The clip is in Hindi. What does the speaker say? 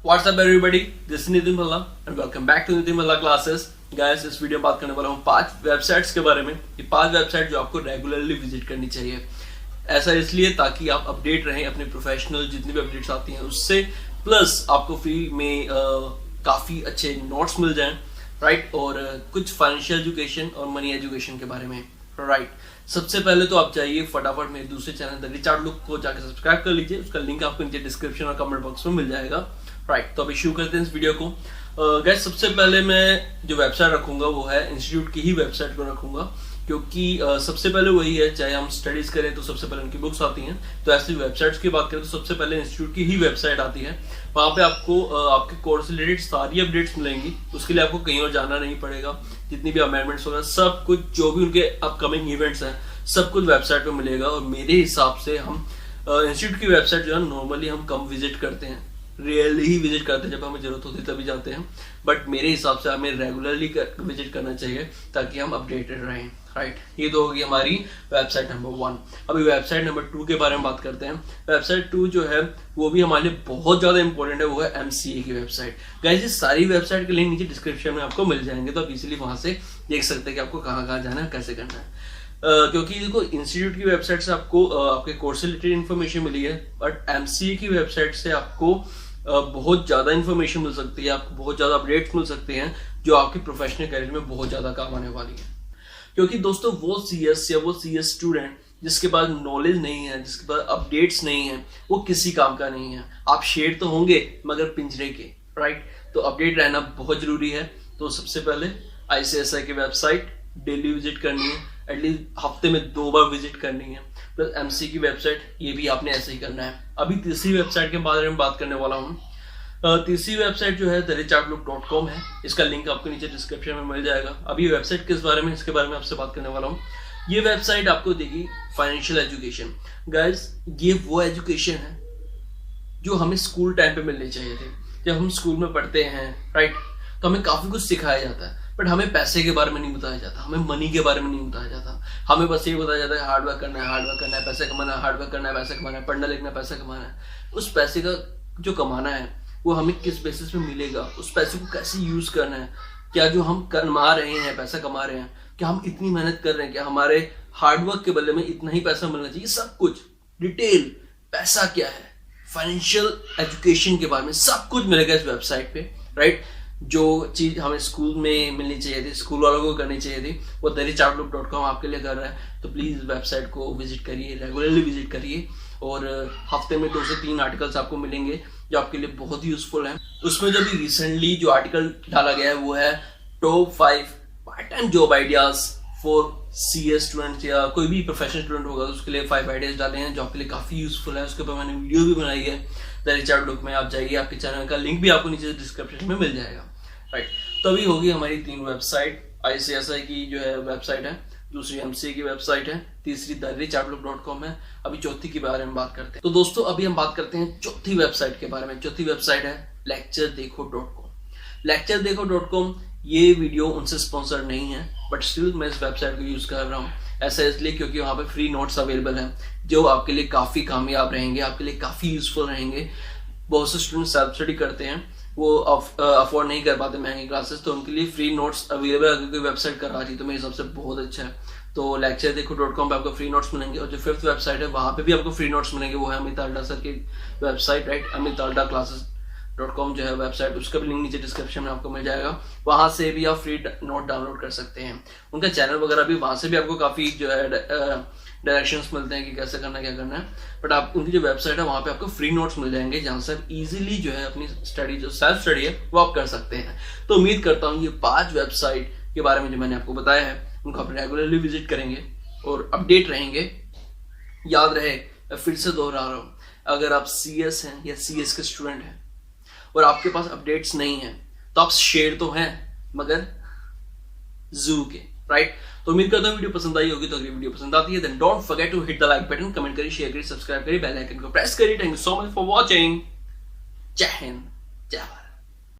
What's up everybody? This is Nitin Bhalla and welcome back to Nitin Bhalla classes. Guys, इस वीडियो में बात करने वाला हूँ 5 वेबसाइट्स के बारे में। ये 5 वेबसाइट जो आपको रेगुलरली विजिट करनी चाहिए। ऐसा इसलिए ताकि आप अपडेट रहें अपने प्रोफेशनल जितनी भी अपडेट्स आती हैं उससे, प्लस आपको फ्री में काफ़ी अच्छे नोट्स मिल जाएं, राइट, और कुछ फाइनेंशियल एजुकेशन और मनी एजुकेशन के बारे में, राइट। सबसे पहले तो आप जाइए फटाफट मेरे दूसरे चैनल द रिच आउटलुक को जाकर सब्सक्राइब कर लीजिए। उसका लिंक आपको नीचे डिस्क्रिप्शन और कमेंट बॉक्स में मिल जाएगा, राइट। तो अभी शुरू करते हैं इस वीडियो को। गाइस, सबसे पहले मैं जो वेबसाइट रखूंगा वो है इंस्टीट्यूट की ही वेबसाइट को रखूंगा, क्योंकि सबसे पहले वही है, चाहे हम स्टडीज करें तो सबसे पहले उनकी बुक्स आती हैं। तो ऐसी वेबसाइट्स की बात करें तो सबसे पहले इंस्टीट्यूट की ही वेबसाइट आती है। वहाँ पे आपको आपके कोर्स से रिलेटेड सारी अपडेट्स मिलेंगी। उसके लिए आपको कहीं और जाना नहीं पड़ेगा। जितनी भी अमेंडमेंट्स वगैरह सब कुछ, जो भी उनके अपकमिंग इवेंट्स हैं, सब कुछ वेबसाइट पे मिलेगा। और मेरे हिसाब से हम इंस्टीट्यूट की वेबसाइट जो है नॉर्मली हम कम विजिट करते हैं, रियली ही विजिट करते हैं, जब हमें जरूरत होती है तभी जाते हैं। बट मेरे हिसाब से हमें रेगुलरली विजिट करना चाहिए ताकि हम अपडेटेड रहें, राइट। ये तो होगी हमारी वेबसाइट नंबर 1। अभी वेबसाइट नंबर 2 के बारे में बात करते हैं। वेबसाइट 2 जो है वो भी हमारे लिए बहुत ज्यादा इंपॉर्टेंट है, वो है MCA की वेबसाइट। गाइस, ये सारी वेबसाइट के लिंक नीचे डिस्क्रिप्शन में आपको मिल जाएंगे, तो आप इसीलिए वहां से देख सकते हैं कि आपको कहाँ कहाँ जाना है, कैसे करना है। क्योंकि देखो, इंस्टीट्यूट की वेबसाइट से आपको आपके कोर्स से रिलेटेड इन्फॉर्मेशन मिली है, बट MCA की वेबसाइट से आपको बहुत ज्यादा इन्फॉर्मेशन मिल सकती है, आपको बहुत ज्यादा अपडेट्स मिल सकते हैं जो आपके प्रोफेशनल करियर में बहुत ज्यादा काम आने वाली है। क्योंकि दोस्तों, वो CS या वो CS स्टूडेंट जिसके पास नॉलेज नहीं है, जिसके पास अपडेट्स नहीं है, वो किसी काम का नहीं है। आप शेर तो होंगे मगर पिंजरे के, राइट। तो अपडेट रहना बहुत जरूरी है। तो सबसे पहले ICSI की वेबसाइट डेली विजिट करनी है, एटलीस्ट हफ्ते में 2 बार विजिट करनी है। प्लस MCA की वेबसाइट, ये भी आपने ऐसे ही करना है। अभी तीसरी वेबसाइट के बारे में बात करने वाला हूँ। तीसरी वेबसाइट जो है therichoutlook.com है। इसका लिंक आपको नीचे डिस्क्रिप्शन में मिल जाएगा। अभी वेबसाइट किस बारे में, इसके बारे में आपसे बात करने वाला हूँ। ये वेबसाइट आपको देगी फाइनेंशियल एजुकेशन। गाइस, ये वो एजुकेशन है जो हमें स्कूल टाइम पे मिलनी चाहिए थी। जब हम स्कूल में पढ़ते हैं, राइट, तो हमें काफी कुछ सिखाया जाता है, बट हमें पैसे के बारे में नहीं बताया जाता, हमें मनी के बारे में नहीं बताया जाता। हमें बस ये बताया जाता है हार्डवर्क करना है, हार्डवर्क करना है, पैसे कमाना है, हार्डवर्क करना है, पैसे कमाना है, पढ़ना लिखना है, पैसा कमाना है। उस पैसे का जो कमाना है वो हमें किस बेसिस पे मिलेगा, उस पैसे को कैसे यूज करना है, क्या जो हम कमा रहे हैं, पैसा कमा रहे हैं, क्या हम इतनी मेहनत कर रहे हैं, क्या हमारे हार्डवर्क के बदले में इतना ही पैसा मिलना चाहिए, सब कुछ डिटेल, पैसा क्या है, फाइनेंशियल एजुकेशन के बारे में सब कुछ मिलेगा इस वेबसाइट पे, राइट। जो चीज हमें स्कूल में मिलनी चाहिए थी, स्कूल वालों को करनी चाहिए थी, वो therichoutlook.com आपके लिए कर रहा है। तो प्लीज वेबसाइट को विजिट करिए, रेगुलरली विजिट करिए, और हफ्ते में 2 से 3 आर्टिकल्स आपको मिलेंगे जो आपके लिए बहुत ही यूजफुल है। उसमें जो भी रिसेंटली जो आर्टिकल डाला गया है वो है top 5 part time job ideas for CS students, या कोई भी प्रोफेशनल स्टूडेंट होगा तो उसके लिए 5 आइडियाज डाले हैं जो आपके लिए काफी यूजफुल है। उसके ऊपर मैंने वीडियो भी बनाई है द रिच आउटलुक में। आप जाइए, आपके चैनल का लिंक भी आपको नीचे डिस्क्रिप्शन में मिल जाएगा, राइट। तो अभी होगी हमारी 3 वेबसाइट। ICSI की जो है वेबसाइट है, दूसरी MCA की वेबसाइट है, तीसरी therichoutlook.com है। अभी चौथी के बारे में बात करते हैं। तो दोस्तों, अभी हम बात करते हैं चौथी वेबसाइट के बारे में। चौथी वेबसाइट है lecturedekho.com। lecturedekho.com ये वीडियो उनसे स्पॉन्सर नहीं है, बट स्टिल मैं इस वेबसाइट को यूज कर रहा हूँ। ऐसा इसलिए क्योंकि वहाँ पे फ्री नोट्स अवेलेबल हैं जो आपके लिए काफी कामयाब रहेंगे, आपके लिए काफी यूजफुल रहेंगे। बहुत से स्टूडेंट सेल्फ स्टडी करते हैं, वो अफोर्ड नहीं कर पाते महंगी क्लासेस, तो उनके लिए फ्री नोट्स अवेलेबल अगर कोई वेबसाइट कर रही तो मेरे हिसाब से बहुत अच्छा है। तो lecturedekho.com पे आपको फ्री नोट्स मिलेंगे। और जो 5th वेबसाइट है वहाँ पे भी आपको फ्री नोट्स मिलेंगे, वो है अमित अल्डा सर की website, right. Amit Alda classes.com जो है वेबसाइट, उसका भी लिंक नीचे डिस्क्रिप्शन में आपको मिल जाएगा। वहां से भी आप फ्री नोट डाउनलोड कर सकते हैं। उनका चैनल वगैरह भी, वहां से भी आपको काफी जो है डायरेक्शंस मिलते हैं कि कैसे करना है, क्या करना है। बट आप उनकी जो वेबसाइट है वहां पे आपको फ्री नोट्स मिल जाएंगे, जहां से आप इजीली जो है अपनी स्टडी, जो सेल्फ स्टडी है, वो आप कर सकते हैं। तो उम्मीद करता हूँ ये 5 वेबसाइट के बारे में जो मैंने आपको बताया है उनको आप रेगुलरली विजिट करेंगे और अपडेट रहेंगे। याद रहे, मैं फिर से दोहरा रहा हूँ, अगर आप CS हैं या CS के स्टूडेंट हैं और आपके पास अपडेट्स नहीं है तो आप शेर तो हैं मगर जू के, राइट। तो उम्मीद करता हूँ वीडियो पसंद आई होगी। तो अगर वीडियो पसंद आती है then don't forget to hit the like button, comment करिए, शेयर करिए, सब्सक्राइब करिए, बेल आइकन को प्रेस करिए। Thank you so much for watching. जय हिंद, जय भारत।